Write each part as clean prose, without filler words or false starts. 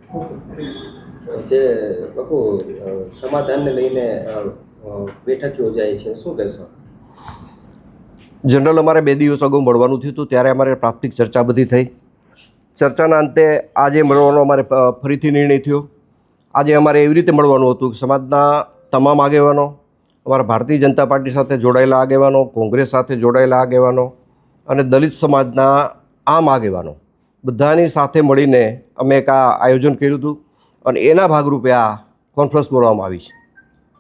જે બાપુ સમાધાનને લઈને બેઠક યોજાય છે, શું કહેશો? જનરલ અમારે 2 દિવસ અગાઉ મળવાનું થયું હતું, ત્યારે અમારે પ્રાથમિક ચર્ચા બધી થઈ. ચર્ચાના અંતે આજે મળવાનો અમારે ફરીથી નિર્ણય થયો. આજે અમારે એવી રીતે મળવાનું હતું કે સમાજના તમામ આગેવાનો, અમારા ભારતીય જનતા પાર્ટી સાથે જોડાયેલા આગેવાનો, કોંગ્રેસ સાથે જોડાયેલા આગેવાનો અને દલિત સમાજના આમ આગેવાનો બધાની સાથે મળીને અમે એક આ આયોજન કર્યું હતું અને એના ભાગરૂપે આ કોન્ફરન્સ બોલાવવામાં આવી છે.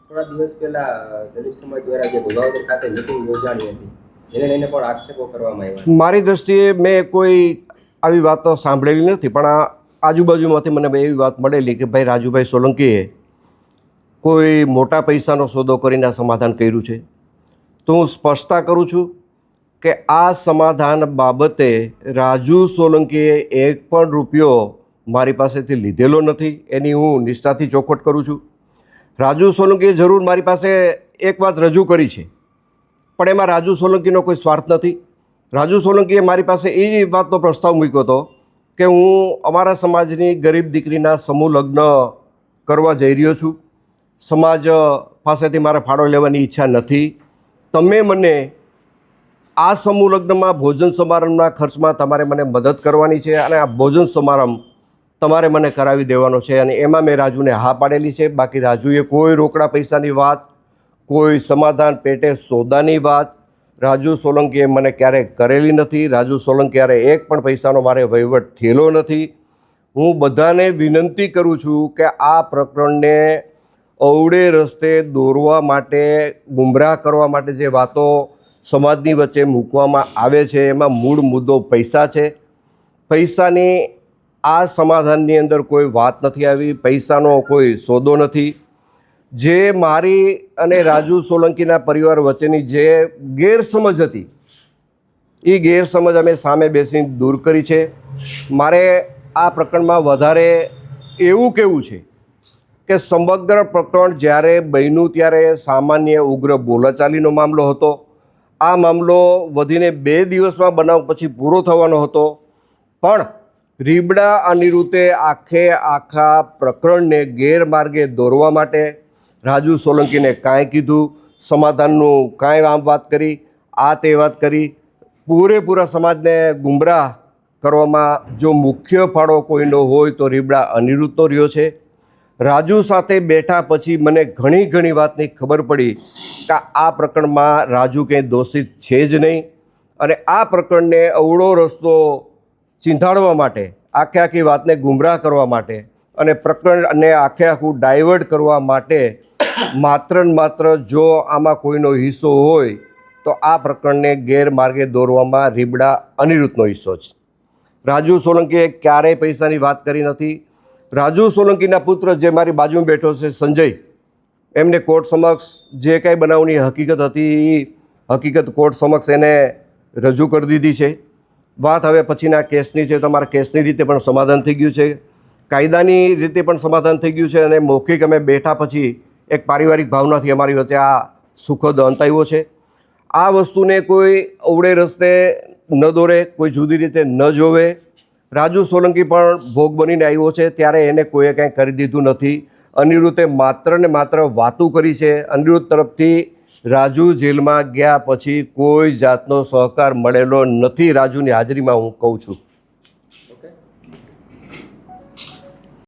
થોડા દિવસ પહેલા દલિત સમાજ દ્વારા જે ભોગાવદર ખાતે મિટિંગ યોજાણી હતી, જેને લઈને પણ આક્ષેપો કરવામાં આવ્યા. મારી દૃષ્ટિએ મેં કોઈ આવી વાતો સાંભળેલી નથી, પણ આ આજુબાજુમાંથી મને એવી વાત મળેલી કે ભાઈ રાજુભાઈ સોલંકીએ કોઈ મોટા પૈસાનો સોદો કરીને આ સમાધાન કર્યું છે. તો હું સ્પષ્ટતા કરું છું કે આ સમાધાન બાબતે રાજુ સોલંકીએ એક પણ રૂપિયો મારી પાસેથી લીધેલો નથી. એની હું નિષ્ઠાથી ચોખવટ કરું છું. રાજુ સોલંકીએ જરૂર મારી પાસે એક વાત રજૂ કરી છે, પણ એમાં રાજુ સોલંકીનો કોઈ સ્વાર્થ નથી. રાજુ સોલંકીએ મારી પાસે એ વાતનો પ્રસ્તાવ મૂક્યો હતો કે હું અમારા સમાજની ગરીબ દીકરીના સમૂહ લગ્ન કરવા જઈ રહ્યો છું. સમાજ પાસેથી મારે ફાળો લેવાની ઈચ્છા નથી. તમે મને આ સમૂહ લગ્નમાં ભોજન સમારંભના ખર્ચમાં તમારે મને મદદ કરવાની છે અને આ ભોજન સમારંભ તમારે મને કરાવી દેવાનો છે. અને એમાં મેં રાજુને હા પાડેલી છે. બાકી રાજુએ કોઈ રોકડા પૈસાની વાત, કોઈ સમાધાન પેટે સોદાની વાત રાજુ સોલંકીએ મને ક્યારેય કરેલી નથી. રાજુ સોલંકીએ એક પણ પૈસાનો મારે વહીવટ થયેલો નથી. હું બધાને વિનંતી કરું છું કે આ પ્રકરણને અવળે રસ્તે દોરવા માટે, ગુમરાહ કરવા માટે જે વાતો સમાજની વચ્ચે મૂકવામાં આવે છે, એમાં મૂળ મુદ્દો પૈસા છે. પૈસાની આ સમાધાનની અંદર કોઈ વાત નથી આવી. પૈસાનો કોઈ સોદો નથી. જે મારી અને રાજુ સોલંકીના પરિવાર વચ્ચેની જે ગેરસમજ હતી, એ ગેરસમજ અમે સામે બેસીને દૂર કરી છે. મારે આ પ્રકરણમાં વધારે એવું કહેવું છે કે સમગ્ર પ્રકરણ જ્યારે બન્યું ત્યારે સામાન્ય ઉગ્ર બોલાચાલીનો મામલો હતો. આ મામલો વધીને 2 દિવસમાં બનાવ પછી પૂરો થવાનો હતો, પણ રીબડા અનિરુદ્ધે આખા પ્રકરણને ગેરમાર્ગે દોરવા માટે રાજુ સોલંકીને કાંઈ કીધું, સમાધાનનું કાંઈ આમ વાત કરી, આ તે વાત કરી, પૂરેપૂરા સમાજને ગુમરાહ કરવામાં જો મુખ્ય ફાળો કોઈનો હોય તો રીબડા અનિરુદ્ધનો રહ્યો છે. રાજુ સાથે બેઠા પછી મને ઘણી વાતની ખબર પડી કે આ પ્રકરણમાં રાજુ કંઈ દોષિત છે જ નહીં. અને આ પ્રકરણને અવળો રસ્તો ચીંધાડવા માટે, આખી વાતને ગુમરાહ કરવા માટે અને પ્રકરણને આખું ડાયવર્ટ કરવા માટે માત્ર ને માત્ર જો આમાં કોઈનો હિસ્સો હોય તો આ પ્રકરણને ગેરમાર્ગે દોરવામાં રીબડા અનિરુદ્ધનો હિસ્સો છે. રાજુ સોલંકીએ ક્યારેય પૈસાની વાત કરી નથી. રાજુ સોલંકીના પુત્ર જે મારી બાજુમાં બેઠો છે, સંજય, એમને કોર્ટ સમક્ષ જે કાંઈ બનાવની હકીકત હતી એ હકીકત કોર્ટ સમક્ષ એને રજૂ કરી દીધી છે. વાત હવે પછીના કેસની છે. તમારા કેસની રીતે પણ સમાધાન થઈ ગયું છે, કાયદાની રીતે પણ સમાધાન થઈ ગયું છે અને મૌખિક અમે બેઠા પછી એક પારિવારિક ભાવનાથી અમારી વચ્ચે આ સુખદ અંત આવ્યો છે. આ વસ્તુને કોઈ અવળે રસ્તે ન દોરે, કોઈ જુદી રીતે ન જોવે. રાજુ સોલંકી પણ ભોગ બનીને આવ્યો છે, ત્યારે એને કોઈએ કાંઈ કરી દીધું નથી. અનિરુદ્ધે માત્ર ને માત્ર વાતું કરી છે. અનિરુદ્ધ તરફથી રાજુ જેલમાં ગયા પછી કોઈ જાતનો સહકાર મળેલો નથી. રાજુની હાજરીમાં હું કહું છું.